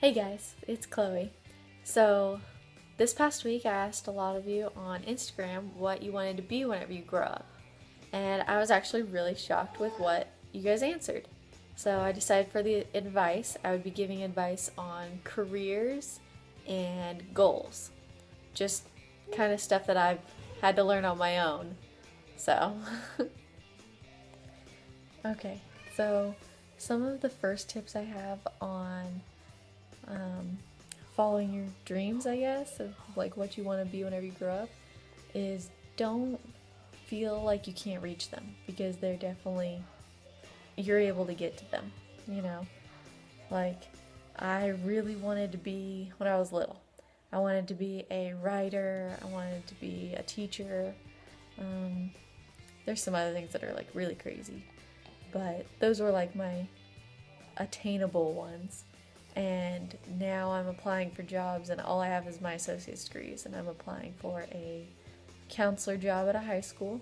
Hey guys, it's Chloe. So, this past week I asked a lot of you on Instagram what you wanted to be whenever you grow up. And I was actually really shocked with what you guys answered. So, I decided for the advice, I would be giving advice on careers and goals. Just kind of stuff that I've had to learn on my own. So, okay, so some of the first tips I have on following your dreams, I guess, of like what you want to be whenever you grow up, is don't feel like you can't reach them, because they're definitely, you're able to get to them, you know? Like, I really wanted to be, when I was little, I wanted to be a writer, I wanted to be a teacher. There's some other things that are like really crazy, but those were like my attainable ones. And now I'm applying for jobs, and all I have is my associate's degrees, and I'm applying for a counselor job at a high school,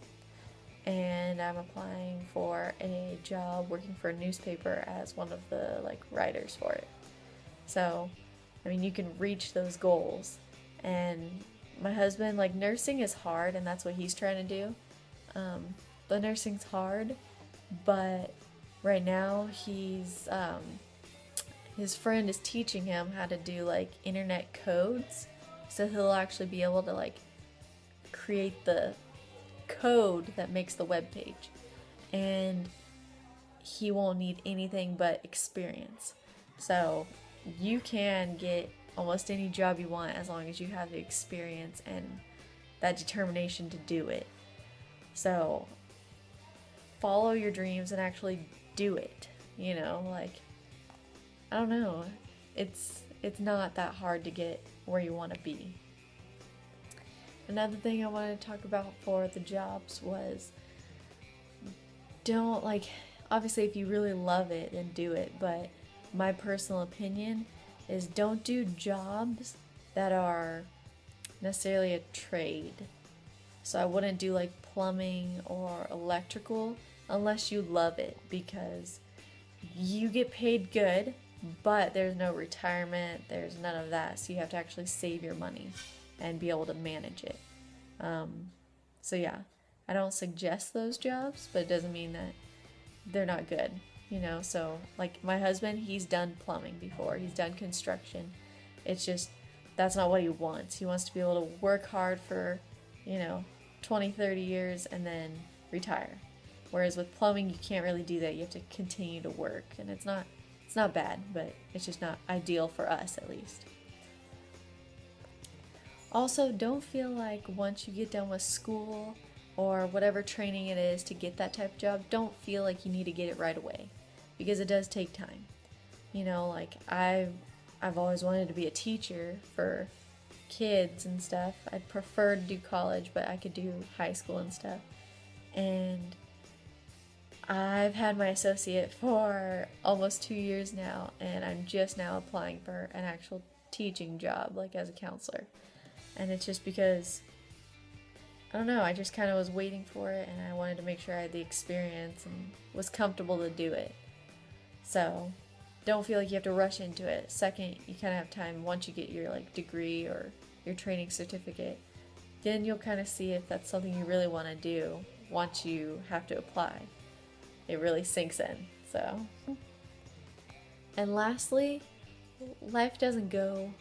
and I'm applying for a job working for a newspaper as one of the like writers for it. So, I mean, you can reach those goals. And my husband, like, nursing is hard, and that's what he's trying to do. The nursing's hard, but right now his friend is teaching him how to do like internet codes, so he'll actually be able to like create the code that makes the web page, and he won't need anything but experience. So you can get almost any job you want as long as you have the experience and that determination to do it. So follow your dreams and actually do it, you know, like, I don't know, it's not that hard to get where you want to be. Another thing I wanted to talk about for the jobs was, don't, like, obviously if you really love it, then do it, but my personal opinion is don't do jobs that are necessarily a trade. So I wouldn't do like plumbing or electrical unless you love it, because you get paid good, but there's no retirement, there's none of that, so you have to actually save your money and be able to manage it. So yeah, I don't suggest those jobs, but it doesn't mean that they're not good, you know? So like my husband, he's done plumbing before, he's done construction. It's just, that's not what he wants. He wants to be able to work hard for, 20, 30 years and then retire. Whereas with plumbing, you can't really do that. You have to continue to work, and it's not bad, but it's just not ideal for us, at least. Also, don't feel like once you get done with school or whatever training it is to get that type of job, don't feel like you need to get it right away, because it does take time. Like I've always wanted to be a teacher for kids and stuff. I'd prefer to do college, but I could do high school and stuff. And I've had my associate for almost 2 years now, and I'm just now applying for an actual teaching job, like as a counselor. And it's just because, I don't know, I just kind of was waiting for it, and I wanted to make sure I had the experience and was comfortable to do it. So don't feel like you have to rush into it. Second, you kind of have time once you get your like degree or your training certificate. Then you'll kind of see if that's something you really want to do once you have to apply. It really sinks in. So, and lastly, life doesn't go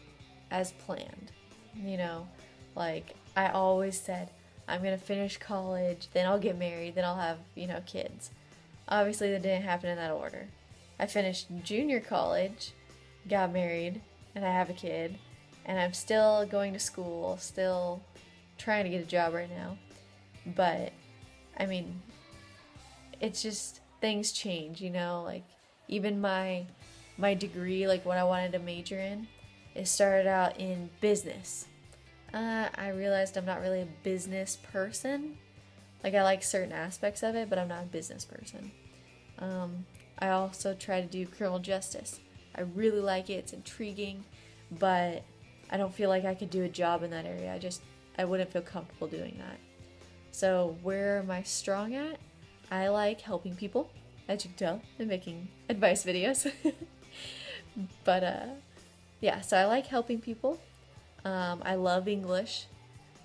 as planned. Like I always said, I'm gonna finish college, then I'll get married, then I'll have, kids. Obviously that didn't happen in that order. I finished junior college, got married, and I have a kid, and I'm still going to school, still trying to get a job right now. But I mean, it's just, things change, like even my degree, like what I wanted to major in, it started out in business. I realized I'm not really a business person. Like I like certain aspects of it, but I'm not a business person. I also try to do criminal justice. I really like it, it's intriguing, but I don't feel like I could do a job in that area. I wouldn't feel comfortable doing that. So where am I strong at? I like helping people, as you can tell, and making advice videos. But yeah, so I like helping people. I love English.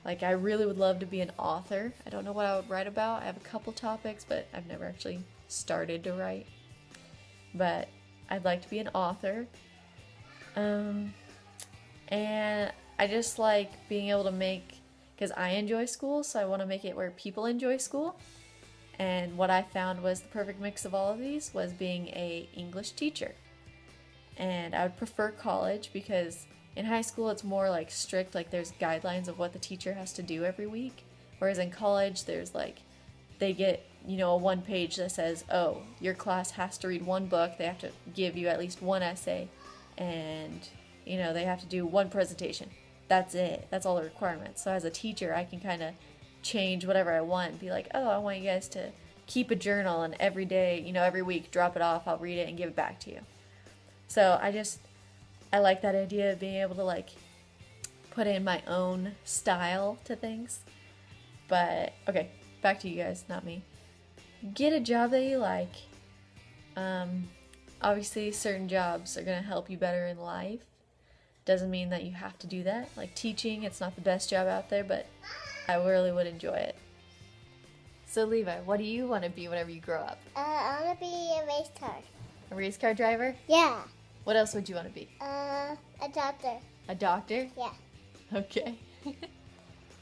Like, I really would love to be an author. I don't know what I would write about. I have a couple topics, but I've never actually started to write. But I'd like to be an author. And I just like being able to make, because I enjoy school, so I want to make it where people enjoy school. And what I found was the perfect mix of all of these was being a English teacher. And I would prefer college because in high school it's more like strict, like there's guidelines of what the teacher has to do every week. Whereas in college there's like, they get, a one page that says, oh, your class has to read one book, they have to give you at least one essay, and they have to do one presentation. That's it. That's all the requirements. So as a teacher, I can kind of change whatever I want and be like, oh, I want you guys to keep a journal, and every day, every week, drop it off, I'll read it and give it back to you. So I like that idea of being able to like put in my own style to things. But okay, back to you guys, not me. Get a job that you like. Obviously certain jobs are going to help you better in life. Doesn't mean that you have to do that. Like teaching, it's not the best job out there, but I really would enjoy it. So Levi, what do you want to be whenever you grow up? I want to be a race car. A race car driver? Yeah. What else would you want to be? A doctor. A doctor? Yeah. Okay.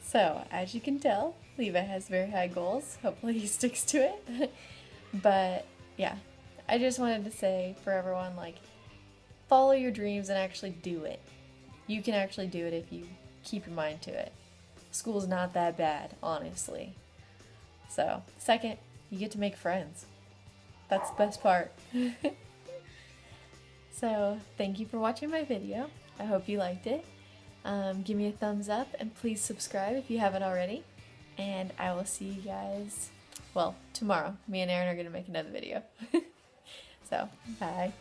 So, as you can tell, Levi has very high goals. Hopefully he sticks to it. But, yeah. I just wanted to say for everyone, like, follow your dreams and actually do it. You can actually do it if you keep your mind to it. School's not that bad, honestly. So, second, you get to make friends. That's the best part. So, thank you for watching my video. I hope you liked it. Give me a thumbs up and please subscribe if you haven't already. And I will see you guys, well, tomorrow. Me and Aaron are going to make another video. So, bye.